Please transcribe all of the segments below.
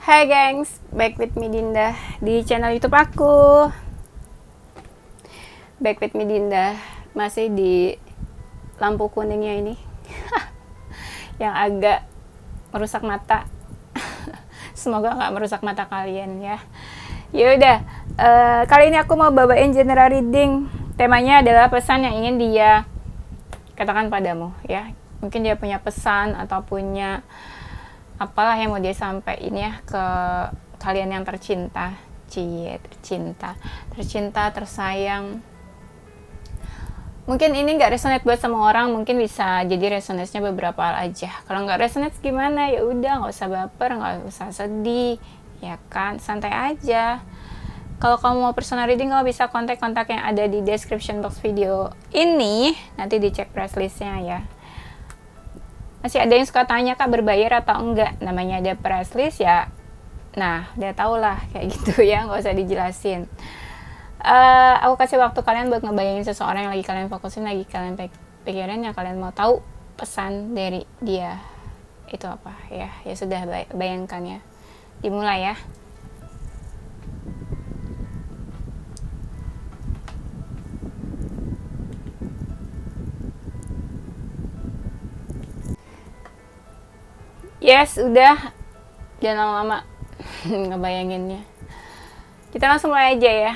Hai gengs, back with me Dinda di channel YouTube aku. Back with me Dinda, masih di lampu kuningnya ini yang agak merusak mata. Semoga nggak merusak mata kalian ya. Yaudah, kali ini aku mau bawain general reading. Temanya adalah pesan yang ingin dia katakan padamu ya. Mungkin dia punya pesan atau punya apalah yang mau dia sampaikan ya ke kalian yang tercinta, tercinta, tersayang. Mungkin ini nggak resonate buat semua orang, mungkin bisa jadi resonate-nya beberapa hal aja. Kalau nggak resonate gimana, ya udah, nggak usah baper, nggak usah sedih, ya kan, santai aja. Kalau kamu mau personal reading, kamu bisa kontak-kontak yang ada di description box video ini, nanti dicek press list-nya ya. Masih ada yang suka tanya, Kak, berbayar atau enggak? Namanya ada press list ya. Nah, udah tau lah kayak gitu ya, nggak usah dijelasin. Aku kasih waktu kalian buat ngebayangin seseorang yang lagi kalian fokusin, lagi kalian pikirin, yang kalian mau tahu pesan dari dia itu apa ya. Ya sudah, bayangkan ya. Dimulai ya. Yes, udah. Jangan lama-lama ngebayanginnya. Kita langsung mulai aja ya.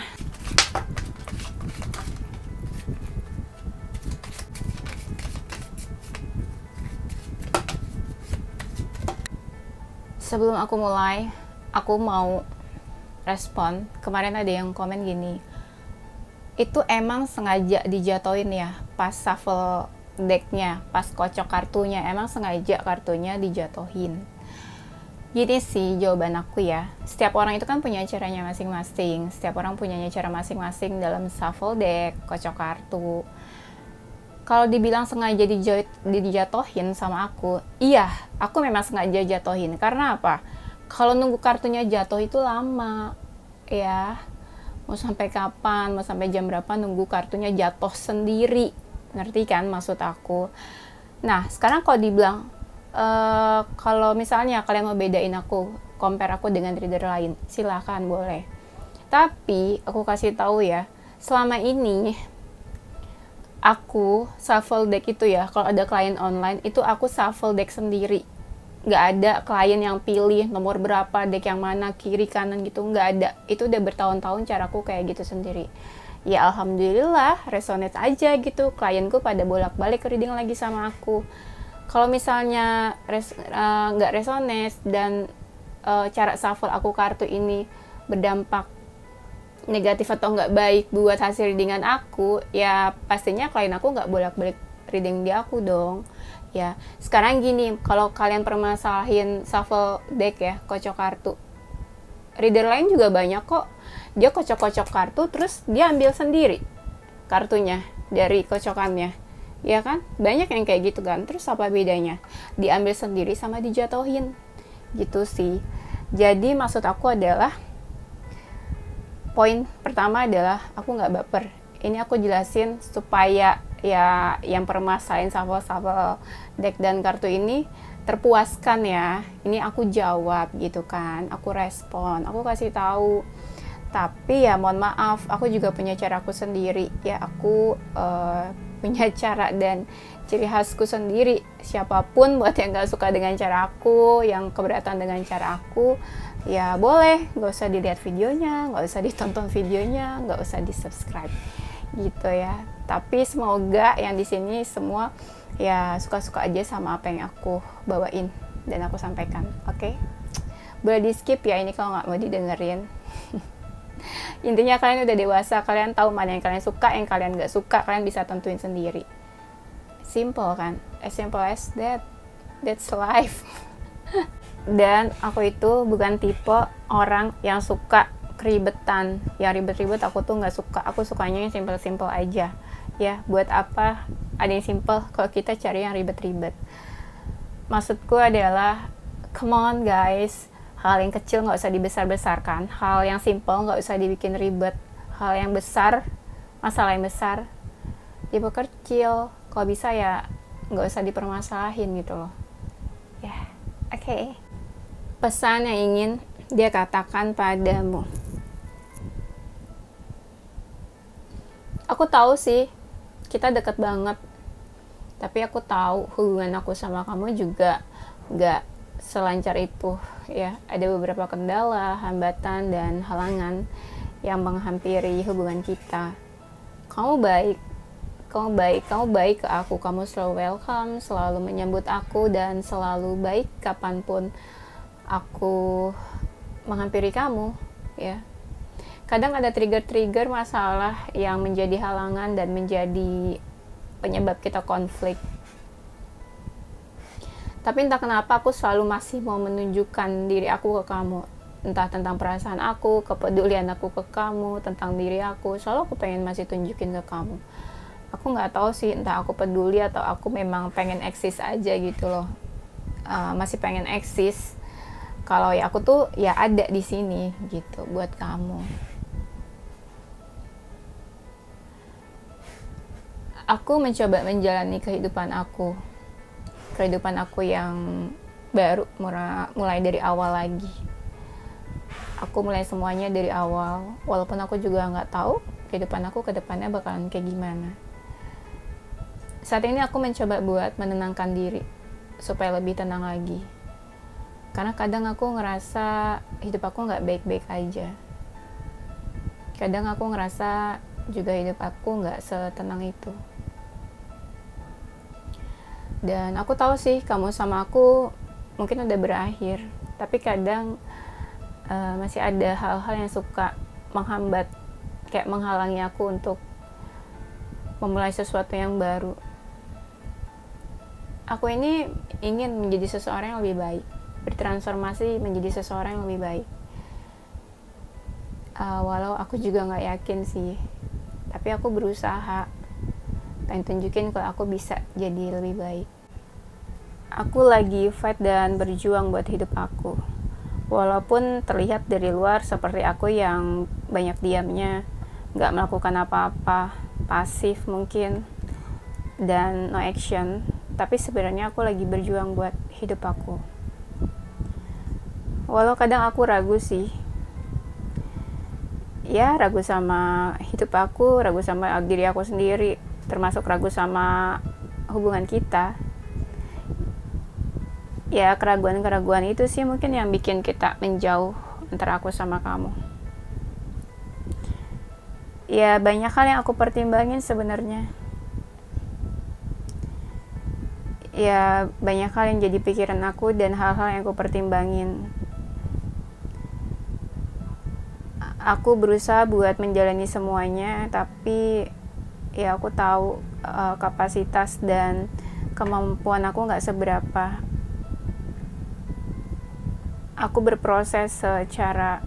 Sebelum aku mulai, aku mau respon. Kemarin ada yang komen gini, itu emang sengaja dijatoin ya pas shuffle decknya, pas kocok kartunya, emang sengaja kartunya dijatuhin. Gini sih jawaban aku ya, setiap orang itu kan punya caranya masing-masing, setiap orang punya cara masing-masing dalam shuffle deck, kocok kartu. Kalau dibilang sengaja dijatohin sama aku, iya, aku memang sengaja jatohin. Karena apa? Kalau nunggu kartunya jatuh itu lama ya, mau sampai kapan, mau sampai jam berapa nunggu kartunya jatuh sendiri, ngerti kan maksud aku? Nah, sekarang kalau dibilang kalau misalnya kalian mau bedain aku, compare aku dengan reader lain, silakan, boleh. Tapi aku kasih tahu ya, selama ini aku shuffle deck itu ya, kalau ada klien online itu aku shuffle deck sendiri. Nggak ada klien yang pilih nomor berapa, deck yang mana, kiri kanan gitu, nggak ada. Itu udah bertahun-tahun caraku kayak gitu sendiri. Ya alhamdulillah resonate aja gitu, klienku pada bolak-balik reading lagi sama aku. Kalau misalnya nggak resonate dan cara shuffle aku kartu ini berdampak negatif atau nggak baik buat hasil readingan aku, ya pastinya klien aku nggak bolak-balik reading di aku dong. Ya, sekarang gini, kalau kalian permasalahin shuffle deck ya, kocok kartu, reader lain juga banyak kok. Dia kocok-kocok kartu, terus dia ambil sendiri kartunya dari kocokannya, ya kan? Banyak yang kayak gitu kan. Terus apa bedanya? Diambil sendiri sama dijatuhin, gitu sih. Jadi maksud aku adalah, poin pertama adalah aku nggak baper. Ini aku jelasin supaya ya yang permasalahan shuffle deck dan kartu ini terpuaskan ya. Ini aku jawab gitu kan, aku respon, aku kasih tahu. Tapi ya mohon maaf, aku juga punya caraku sendiri ya. Aku punya cara dan ciri khasku sendiri. Siapapun buat yang nggak suka dengan cara aku, yang keberatan dengan cara aku, ya boleh, nggak usah dilihat videonya, nggak usah ditonton videonya, nggak usah di subscribe gitu ya. Tapi semoga yang di sini semua ya suka-suka aja sama apa yang aku bawain dan aku sampaikan. Oke? Boleh di skip ya ini kalau nggak mau didengerin. Intinya kalian udah dewasa, kalian tahu mana yang kalian suka, yang kalian nggak suka, kalian bisa tentuin sendiri. Simple kan? As simple as that. That's life. Dan aku itu bukan tipe orang yang suka keribetan. Yang ribet-ribet aku tuh nggak suka. Aku sukanya yang simple-simple aja. Ya, buat apa ada yang simple kalau kita cari yang ribet-ribet? Maksudku adalah, come on guys, hal yang kecil nggak usah dibesar-besarkan, hal yang simple nggak usah dibikin ribet, hal yang besar, masalah yang besar diperkecil, kalau bisa ya nggak usah dipermasalahin gitu loh ya. Oke. Pesan yang ingin dia katakan padamu. Aku tahu sih, kita deket banget. Tapi aku tahu hubungan aku sama kamu juga gak selancar itu ya. Ada beberapa kendala, hambatan, dan halangan yang menghampiri hubungan kita. Kamu baik ke aku. Kamu selalu welcome, selalu menyambut aku, dan selalu baik kapanpun aku menghampiri kamu ya. Kadang ada trigger-trigger masalah yang menjadi halangan dan menjadi penyebab kita konflik. Tapi entah kenapa aku selalu masih mau menunjukkan diri aku ke kamu. Entah tentang perasaan aku, kepedulian aku ke kamu, tentang diri aku. Selalu aku pengen masih tunjukin ke kamu. Aku gak tahu sih, entah aku peduli atau aku memang pengen eksis aja gitu loh. Masih pengen eksis. Kalau ya aku tuh ya ada di sini gitu buat kamu. Aku mencoba menjalani kehidupan aku yang baru, mulai dari awal lagi. Aku mulai semuanya dari awal, walaupun aku juga nggak tahu kehidupan aku ke depannya bakalan kayak gimana. Saat ini aku mencoba buat menenangkan diri supaya lebih tenang lagi, karena kadang aku ngerasa hidup aku nggak baik-baik aja. Kadang aku ngerasa juga hidup aku nggak setenang itu. Dan aku tahu sih kamu sama aku mungkin udah berakhir, tapi kadang masih ada hal-hal yang suka menghambat, kayak menghalangi aku untuk memulai sesuatu yang baru. Aku ini ingin menjadi seseorang yang lebih baik, bertransformasi menjadi seseorang yang lebih baik. Walau aku juga gak yakin sih, tapi aku berusaha pengen tunjukin kalau aku bisa jadi lebih baik. Aku lagi fight dan berjuang buat hidup aku. Walaupun terlihat dari luar seperti aku yang banyak diamnya, gak melakukan apa-apa, pasif mungkin, dan no action. Tapi sebenarnya aku lagi berjuang buat hidup aku. Walau kadang aku ragu sih. Ya, ragu sama hidup aku, ragu sama diri aku sendiri, termasuk ragu sama hubungan kita. Ya, keraguan-keraguan itu sih mungkin yang bikin kita menjauh antara aku sama kamu. Ya, banyak hal yang aku pertimbangin sebenarnya. Ya, banyak hal yang jadi pikiran aku dan hal-hal yang aku pertimbangin. Aku berusaha buat menjalani semuanya, tapi ya aku tahu kapasitas dan kemampuan aku gak seberapa. Aku berproses secara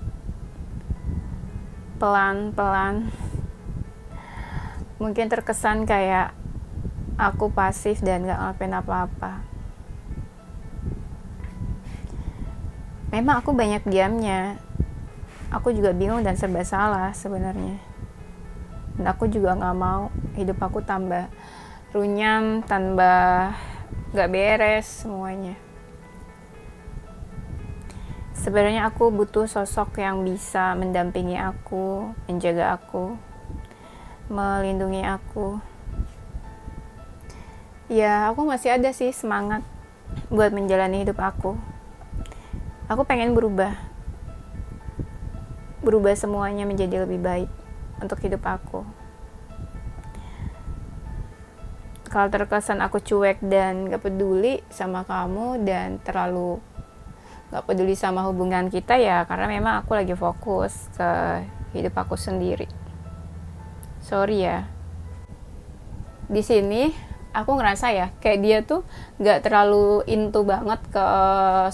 pelan-pelan. Mungkin terkesan kayak aku pasif dan gak ngelakuin apa-apa. Memang aku banyak diamnya. Aku juga bingung dan serba salah sebenarnya. Dan aku juga gak mau hidup aku tambah runyam, tambah gak beres semuanya. Sebenarnya aku butuh sosok yang bisa mendampingi aku, menjaga aku, melindungi aku. Ya, aku masih ada sih semangat buat menjalani hidup aku. Aku pengen berubah semuanya menjadi lebih baik untuk hidup aku. Kalau terkesan aku cuek dan gak peduli sama kamu dan terlalu gak peduli sama hubungan kita, ya karena memang aku lagi fokus ke hidup aku sendiri. Sorry ya. Di sini aku ngerasa ya kayak dia tuh gak terlalu into banget ke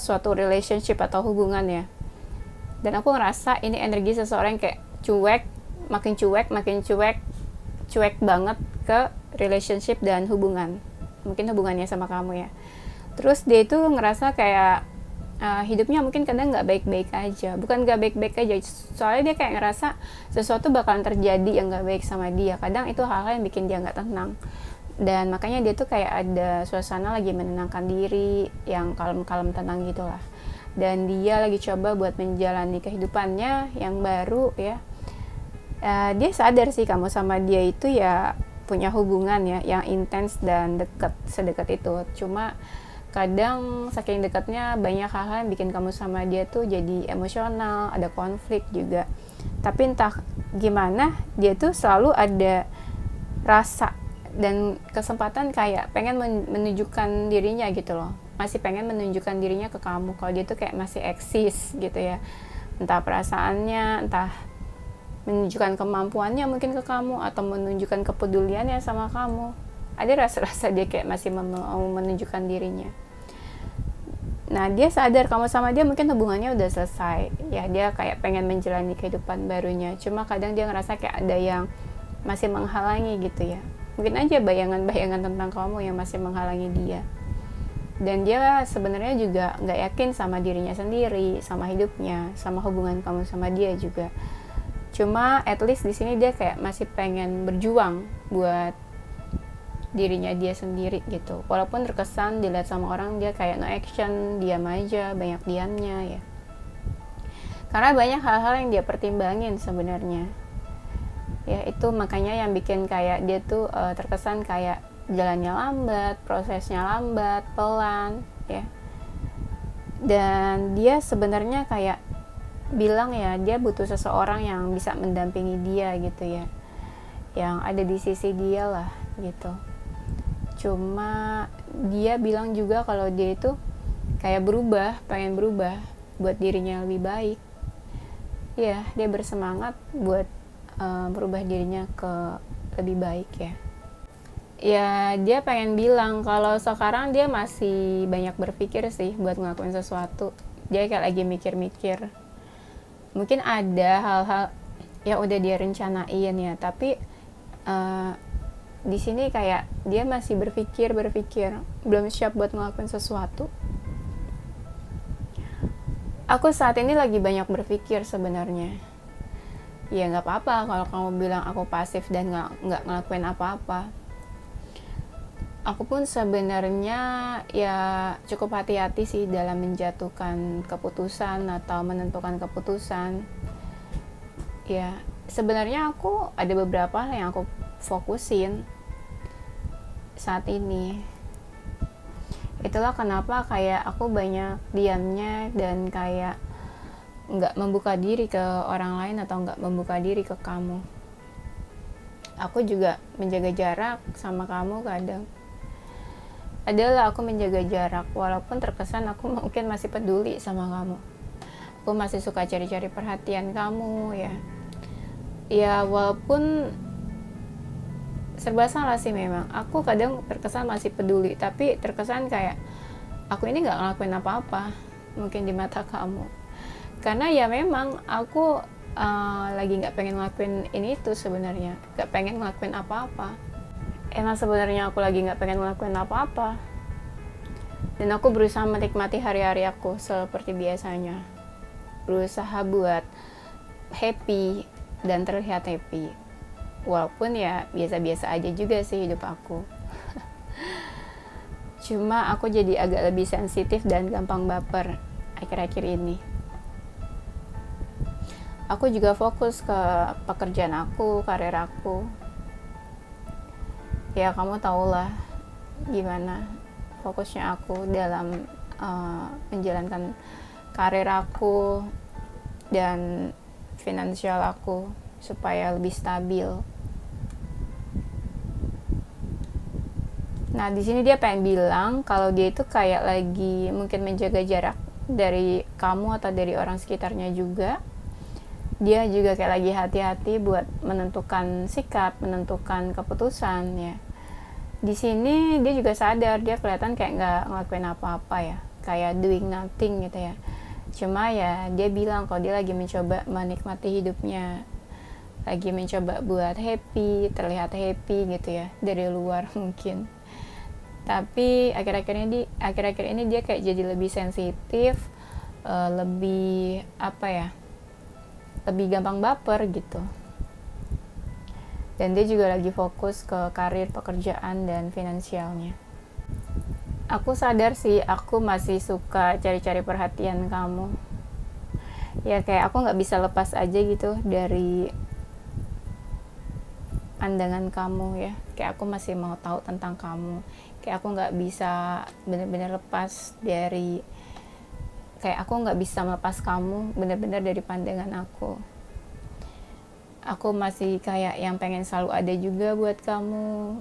suatu relationship atau hubungan ya. Dan aku ngerasa ini energi seseorang kayak makin cuek banget ke relationship dan hubungan. Mungkin hubungannya sama kamu ya. Terus dia itu ngerasa kayak hidupnya mungkin kadang gak baik-baik aja. Bukan gak baik-baik aja, soalnya dia kayak ngerasa sesuatu bakalan terjadi yang gak baik sama dia. Kadang itu hal-hal yang bikin dia gak tenang. Dan makanya dia tuh kayak ada suasana lagi menenangkan diri, yang kalem-kalem tenang gitu lah. dan dia lagi coba buat menjalani kehidupannya yang baru ya. Dia sadar sih kamu sama dia itu ya punya hubungan ya yang intens dan sedekat itu. Cuma kadang saking dekatnya banyak hal-hal yang bikin kamu sama dia tuh jadi emosional, ada konflik juga. Tapi entah gimana dia tuh selalu ada rasa dan kesempatan kayak pengen menunjukkan dirinya gitu loh, masih pengen menunjukkan dirinya ke kamu kalau dia tuh kayak masih eksis gitu ya, entah perasaannya, entah menunjukkan kemampuannya mungkin ke kamu atau menunjukkan kepeduliannya sama kamu. Ada rasa-rasa dia kayak masih mau menunjukkan dirinya. Nah dia sadar kamu sama dia mungkin hubungannya udah selesai ya, dia kayak pengen menjalani kehidupan barunya, cuma kadang dia ngerasa kayak ada yang masih menghalangi gitu ya. Mungkin aja bayangan-bayangan tentang kamu yang masih menghalangi dia. Dan dia sebenarnya juga nggak yakin sama dirinya sendiri, sama hidupnya, sama hubungan kamu sama dia juga. Cuma at least di sini dia kayak masih pengen berjuang buat dirinya dia sendiri gitu. Walaupun terkesan dilihat sama orang dia kayak no action, diam aja, banyak diamnya ya. Karena banyak hal-hal yang dia pertimbangin sebenarnya. Ya itu makanya yang bikin kayak dia tuh terkesan kayak jalannya lambat, prosesnya lambat, pelan ya. Dan dia sebenarnya kayak bilang ya dia butuh seseorang yang bisa mendampingi dia gitu ya, yang ada di sisi dia lah gitu. Cuma dia bilang juga kalau dia itu kayak pengen berubah buat dirinya lebih baik ya. Dia bersemangat buat merubah dirinya ke lebih baik ya. Ya dia pengen bilang kalau sekarang dia masih banyak berpikir sih buat ngelakuin sesuatu. Dia kayak lagi mikir-mikir, mungkin ada hal-hal yang udah dia rencanain ya, tapi di sini kayak dia masih berpikir belum siap buat ngelakuin sesuatu. Aku saat ini lagi banyak berpikir sebenarnya. Ya nggak apa-apa kalau kamu bilang aku pasif dan nggak ngelakuin apa-apa. Aku pun sebenarnya ya cukup hati-hati sih dalam menjatuhkan keputusan atau menentukan keputusan. Ya sebenarnya aku ada beberapa hal yang aku fokusin saat ini. Itulah kenapa kayak aku banyak diamnya dan kayak nggak membuka diri ke orang lain atau nggak membuka diri ke kamu. Aku juga menjaga jarak sama kamu kadang. Adalah aku menjaga jarak walaupun terkesan aku mungkin masih peduli sama kamu. Aku masih suka cari-cari perhatian kamu ya. Ya walaupun serba salah sih memang. Aku kadang terkesan masih peduli, tapi terkesan kayak aku ini nggak ngelakuin apa-apa mungkin di mata kamu. Karena ya memang aku lagi nggak pengen ngelakuin ini itu sebenarnya, nggak pengen ngelakuin apa-apa. Emang sebenarnya aku lagi nggak pengen ngelakuin apa-apa, dan aku berusaha menikmati hari-hari aku seperti biasanya, berusaha buat happy dan terlihat happy, walaupun ya biasa-biasa aja juga sih hidup aku. Cuma aku jadi agak lebih sensitif dan gampang baper akhir-akhir ini. Aku juga fokus ke pekerjaan aku, karir aku. Ya kamu tahulah gimana fokusnya aku dalam menjalankan karir aku dan finansial aku supaya lebih stabil. Nah di sini dia pengen bilang kalau dia itu kayak lagi mungkin menjaga jarak dari kamu atau dari orang sekitarnya juga. Dia juga kayak lagi hati-hati buat menentukan sikap, menentukan keputusan ya. Di sini dia juga sadar, dia kelihatan kayak nggak ngelakuin apa-apa ya, kayak doing nothing gitu ya. Cuma ya dia bilang kalau dia lagi mencoba menikmati hidupnya, lagi mencoba buat happy, terlihat happy gitu ya dari luar mungkin. Tapi akhir-akhir ini dia kayak jadi lebih sensitif, lebih apa ya, lebih gampang baper gitu. Dan dia juga lagi fokus ke karir, pekerjaan, dan finansialnya. Aku sadar sih aku masih suka cari-cari perhatian kamu. Ya kayak aku nggak bisa lepas aja gitu dari pandangan kamu ya. Kayak aku masih mau tahu tentang kamu. Kayak aku nggak bisa bener-bener lepas dari, kayak aku nggak bisa melepas kamu bener-bener dari pandangan aku. Aku masih kayak yang pengen selalu ada juga buat kamu,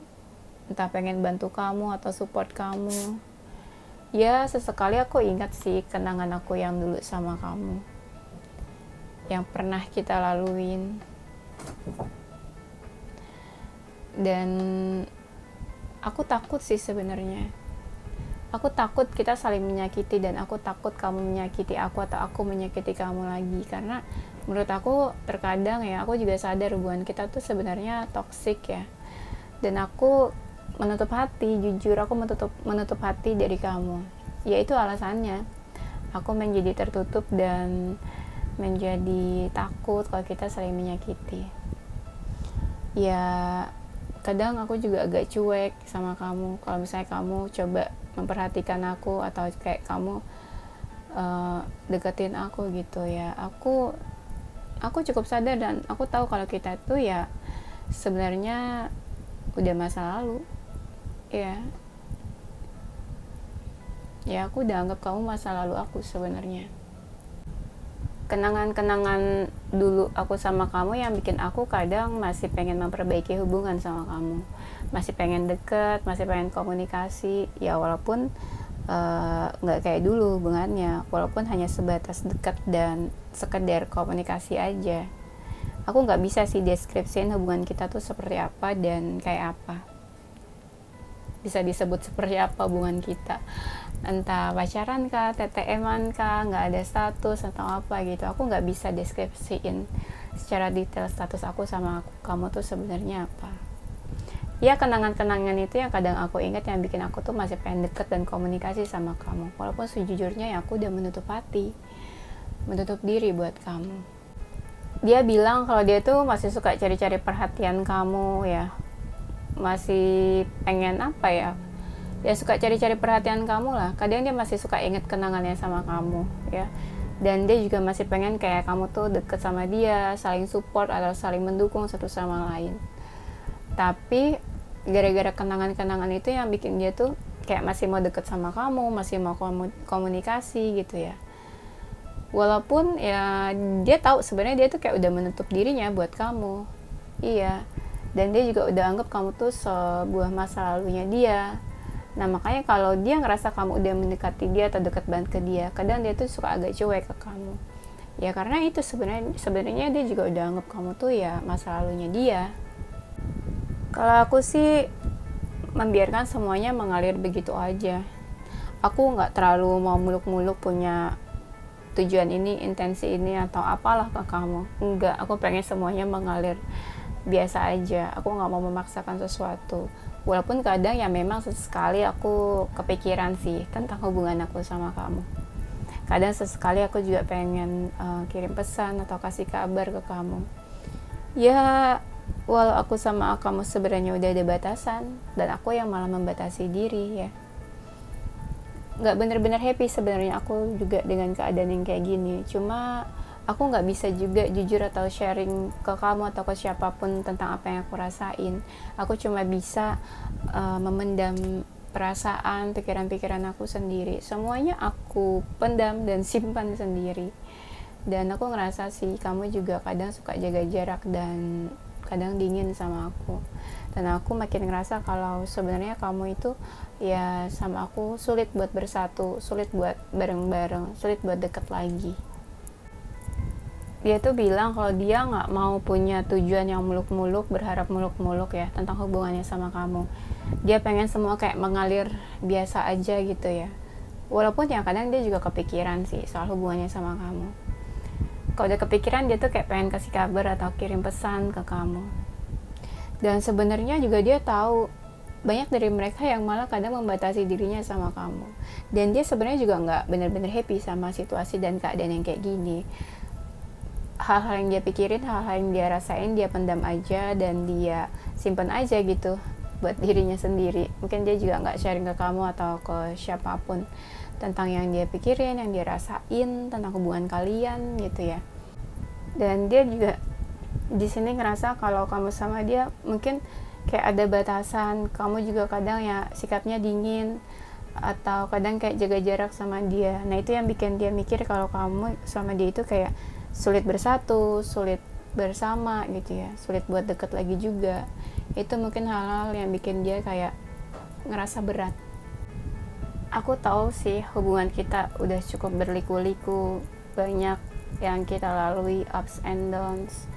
entah pengen bantu kamu atau support kamu. Ya sesekali aku ingat sih kenangan aku yang dulu sama kamu, yang pernah kita laluin. Dan aku takut sih sebenarnya. Aku takut kita saling menyakiti, dan aku takut kamu menyakiti aku atau aku menyakiti kamu lagi. Karena menurut aku terkadang ya, aku juga sadar hubungan kita tuh sebenarnya toksik ya. Dan aku menutup hati, jujur aku menutup hati dari kamu. Ya itu alasannya. Aku menjadi tertutup dan menjadi takut kalau kita saling menyakiti. Ya kadang aku juga agak cuek sama kamu. Kalau misalnya kamu coba memperhatikan aku atau kayak kamu deketin aku gitu ya, aku cukup sadar dan aku tahu kalau kita tuh ya sebenarnya udah masa lalu ya. Ya aku udah anggap kamu masa lalu aku sebenarnya. Kenangan-kenangan dulu aku sama kamu yang bikin aku kadang masih pengen memperbaiki hubungan sama kamu, masih pengen deket, masih pengen komunikasi ya, walaupun nggak kayak dulu hubungannya, walaupun hanya sebatas dekat dan sekedar komunikasi aja. Aku nggak bisa sih deskripsiin hubungan kita tuh seperti apa dan kayak apa, bisa disebut seperti apa hubungan kita, entah pacaran kah, TTM-an kah, nggak ada status atau apa gitu. Aku nggak bisa deskripsiin secara detail status aku sama kamu tuh sebenarnya apa. Ya kenangan-kenangan itu yang kadang aku ingat yang bikin aku tuh masih pengen deket dan komunikasi sama kamu, walaupun sejujurnya ya aku udah menutup hati, menutup diri buat kamu. Dia bilang kalau dia tuh masih suka cari-cari perhatian kamu ya, masih pengen apa ya, dia suka cari-cari perhatian kamu lah. Kadang dia masih suka inget kenangannya sama kamu ya, dan dia juga masih pengen kayak kamu tuh deket sama dia, saling support atau saling mendukung satu sama lain. Tapi gara-gara kenangan-kenangan itu yang bikin dia tuh kayak masih mau deket sama kamu, masih mau komunikasi gitu ya. Walaupun ya dia tahu sebenarnya dia tuh kayak udah menutup dirinya buat kamu. Iya. Dan dia juga udah anggap kamu tuh sebuah masa lalunya dia. Nah makanya kalau dia ngerasa kamu udah mendekati dia atau deket banget ke dia, kadang dia tuh suka agak cuek ke kamu. Ya karena itu sebenarnya dia juga udah anggap kamu tuh ya masa lalunya dia. Kalau aku sih membiarkan semuanya mengalir begitu aja. Aku nggak terlalu mau muluk-muluk punya tujuan ini, intensi ini atau apalah ke kamu. Enggak, aku pengen semuanya mengalir biasa aja. Aku nggak mau memaksakan sesuatu. Walaupun kadang ya memang sesekali aku kepikiran sih tentang hubungan aku sama kamu. Kadang sesekali aku juga pengen kirim pesan atau kasih kabar ke kamu. Ya walau aku sama kamu sebenarnya udah ada batasan, dan aku yang malah membatasi diri ya. Nggak bener-bener happy sebenarnya aku juga dengan keadaan yang kayak gini. Cuma aku nggak bisa juga jujur atau sharing ke kamu atau ke siapapun tentang apa yang aku rasain. Aku cuma bisa memendam perasaan, pikiran-pikiran aku sendiri. Semuanya aku pendam dan simpan sendiri. Dan aku ngerasa sih kamu juga kadang suka jaga jarak dan kadang dingin sama aku. Dan aku makin ngerasa kalau sebenarnya kamu itu ya sama aku sulit buat bersatu, sulit buat bareng-bareng, sulit buat deket lagi. Dia tuh bilang kalau dia nggak mau punya tujuan yang muluk-muluk, berharap muluk-muluk ya tentang hubungannya sama kamu. Dia pengen semua kayak mengalir biasa aja gitu ya. Walaupun ya kadang dia juga kepikiran sih soal hubungannya sama kamu. Kalau udah kepikiran dia tuh kayak pengen kasih kabar atau kirim pesan ke kamu. Dan sebenarnya juga dia tahu banyak dari mereka yang malah kadang membatasi dirinya sama kamu. Dan dia sebenarnya juga nggak benar-benar happy sama situasi dan keadaan yang kayak gini. Hal-hal yang dia pikirin, hal-hal yang dia rasain, dia pendam aja dan dia simpan aja gitu. buat dirinya sendiri. Mungkin dia juga nggak sharing ke kamu atau ke siapapun tentang yang dia pikirin, yang dia rasain tentang hubungan kalian gitu ya. Dan dia juga di sini ngerasa kalau kamu sama dia mungkin kayak ada batasan. Kamu juga kadang ya sikapnya dingin atau kadang kayak jaga jarak sama dia. Nah itu yang bikin dia mikir kalau kamu sama dia itu kayak sulit bersatu, sulit bersama gitu ya, sulit buat deket lagi juga. Itu mungkin hal-hal yang bikin dia kayak ngerasa berat. Aku tahu sih hubungan kita udah cukup berliku-liku, banyak yang kita lalui, ups and downs.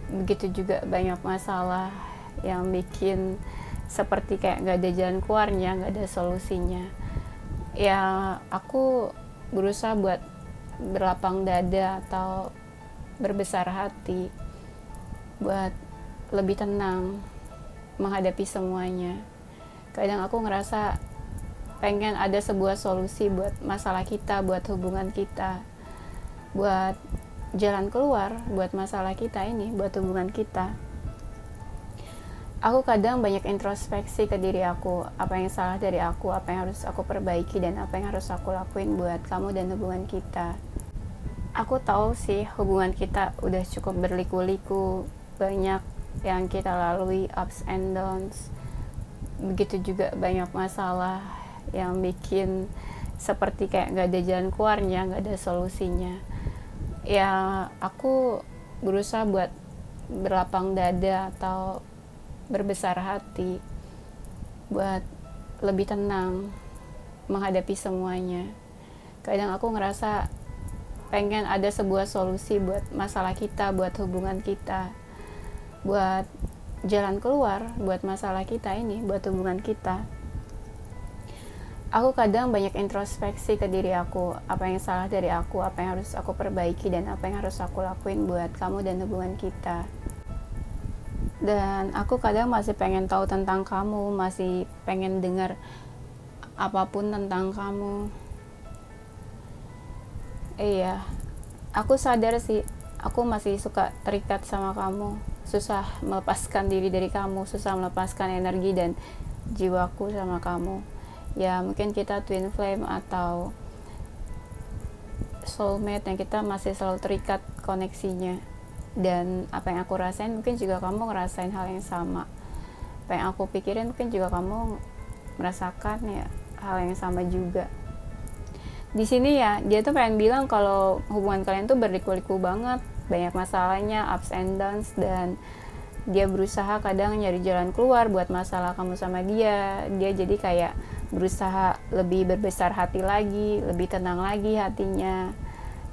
Begitu juga banyak masalah yang bikin seperti kayak gak ada jalan keluarnya, gak ada solusinya. Ya aku berusaha buat berlapang dada atau berbesar hati buat lebih tenang menghadapi semuanya. Kadang aku ngerasa pengen ada sebuah solusi buat masalah kita, buat hubungan kita, buat jalan keluar buat masalah kita ini, buat hubungan kita. Aku kadang banyak introspeksi ke diri aku, apa yang salah dari aku, apa yang harus aku perbaiki, dan apa yang harus aku lakuin buat kamu dan hubungan kita. Aku tahu sih hubungan kita udah cukup berliku-liku, banyak yang kita lalui, ups and downs. Begitu juga banyak masalah yang bikin seperti kayak gak ada jalan keluarnya, gak ada solusinya. Ya aku berusaha buat berlapang dada atau berbesar hati buat lebih tenang menghadapi semuanya. Kadang aku ngerasa pengen ada sebuah solusi buat masalah kita, buat hubungan kita, buat jalan keluar buat masalah kita ini, buat hubungan kita. Aku kadang banyak introspeksi ke diri aku, apa yang salah dari aku, apa yang harus aku perbaiki, dan apa yang harus aku lakuin buat kamu dan hubungan kita. Dan aku kadang masih pengen tahu tentang kamu, masih pengen dengar apapun tentang kamu. Iya, aku sadar sih, aku masih suka terikat sama kamu, susah melepaskan diri dari kamu, susah melepaskan energi dan jiwaku sama kamu. Ya mungkin kita twin flame atau soulmate yang kita masih selalu terikat koneksinya. Dan apa yang aku rasain mungkin juga kamu ngerasain hal yang sama. Apa yang aku pikirin mungkin juga kamu merasakan ya hal yang sama juga. Di sini ya dia tuh pengen bilang kalau hubungan kalian tuh berliku-liku banget, banyak masalahnya, ups and downs, dan dia berusaha kadang nyari jalan keluar buat masalah kamu sama dia. Dia jadi kayak berusaha lebih berbesar hati lagi, lebih tenang lagi hatinya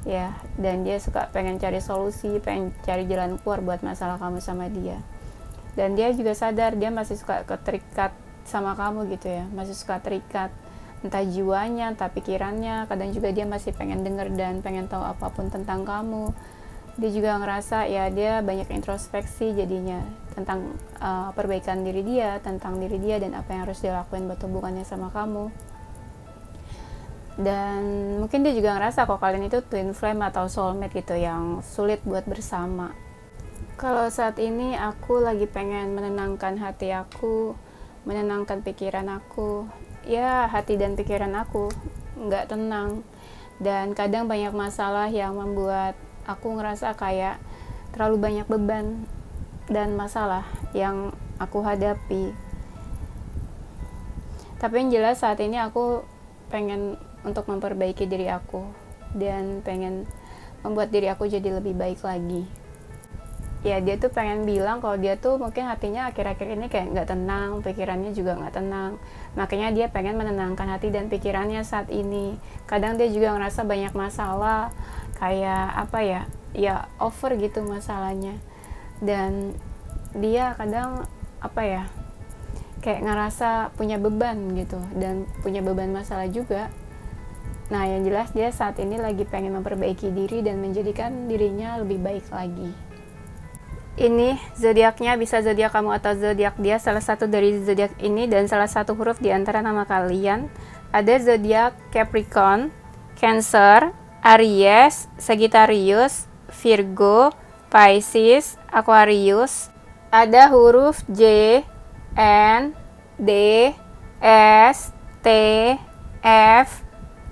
ya, dan dia suka pengen cari solusi, pengen cari jalan keluar buat masalah kamu sama dia. Dan dia juga sadar dia masih suka keterikat sama kamu gitu ya, masih suka terikat entah jiwanya, entah pikirannya. Kadang juga dia masih pengen denger dan pengen tahu apapun tentang kamu. Dia juga ngerasa ya dia banyak introspeksi jadinya tentang perbaikan diri dia, tentang diri dia dan apa yang harus dia lakuin buat hubungannya sama kamu. Dan mungkin dia juga ngerasa kalau kalian itu twin flame atau soulmate gitu yang sulit buat bersama. Kalau saat ini aku lagi pengen menenangkan hati aku, menenangkan pikiran aku. Ya hati dan pikiran aku nggak tenang, dan kadang banyak masalah yang membuat aku ngerasa kayak terlalu banyak beban dan masalah yang aku hadapi. Tapi yang jelas saat ini aku pengen untuk memperbaiki diri aku dan pengen membuat diri aku jadi lebih baik lagi. Ya dia tuh pengen bilang kalau dia tuh mungkin hatinya akhir-akhir ini kayak nggak tenang, pikirannya juga nggak tenang. Makanya dia pengen menenangkan hati dan pikirannya saat ini. Kadang dia juga ngerasa banyak masalah, kayak apa ya, ya over gitu masalahnya. Dan dia kadang apa ya, kayak ngerasa punya beban gitu, dan punya beban masalah juga. Nah yang jelas dia saat ini lagi pengen memperbaiki diri dan menjadikan dirinya lebih baik lagi. Ini zodiaknya bisa zodiak kamu atau zodiak dia, salah satu dari zodiak ini dan salah satu huruf di antara nama kalian. Ada zodiak Capricorn, Cancer, Aries, Sagittarius, Virgo, Pisces, Aquarius. Ada huruf J, N D S T F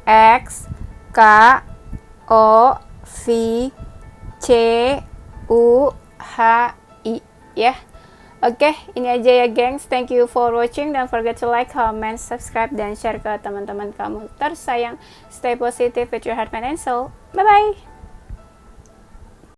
X K O V C U H I ya. Oke, ini aja ya gengs. Thank you for watching. Don't forget to like, comment, subscribe, dan share ke teman-teman kamu tersayang. Stay positive with your heart, mind, and soul. Bye-bye.